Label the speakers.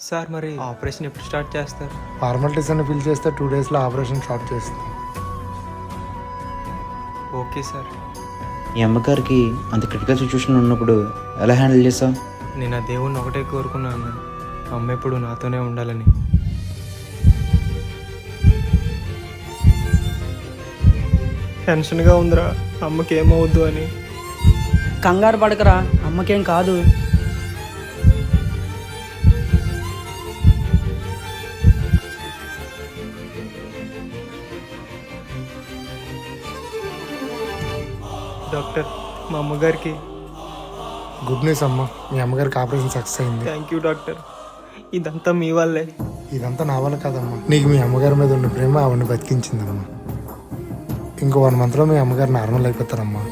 Speaker 1: Sir మరి operation ఎప్పుడు start చేస్తారు?
Speaker 2: ఫార్మాలిటీస్ అన్ని ఫిల్ చేస్తే 2 డేస్లో ఆపరేషన్ స్టార్ట్ చేస్తాం.
Speaker 1: Okay sir.
Speaker 3: మీ అమ్మగారికి అంత క్రిటికల్ సిచ్యువేషన్ ఉన్నప్పుడు ఎలా హ్యాండిల్ చేస్తావు?
Speaker 1: నేను ఆ దేవుణ్ణి ఒకటే కోరుకున్నాను, అమ్మ ఎప్పుడు నాతోనే ఉండాలని. టెన్షన్గా ఉందిరా, అమ్మకి ఏమవుద్దు అని.
Speaker 4: కంగారు పడకరా, అమ్మకేం కాదు.
Speaker 1: డాక్టర్, మా అమ్మగారికి
Speaker 2: గుడ్ న్యూస్ అమ్మ, మీ అమ్మగారికి ఆపరేషన్ సక్సెస్ అయింది.
Speaker 1: Thank you doctor. ఇదంతా మీ వల్లే.
Speaker 2: ఇదంతా నా వల్ల కాదమ్మా, నీకు మీ అమ్మగారి మీద ఉన్న ప్రేమ ఆవిడని బతికించిందమ్మా. ఇంకో 1 మంత్లో మీ అమ్మగారు నార్మల్ అయిపోతారమ్మా.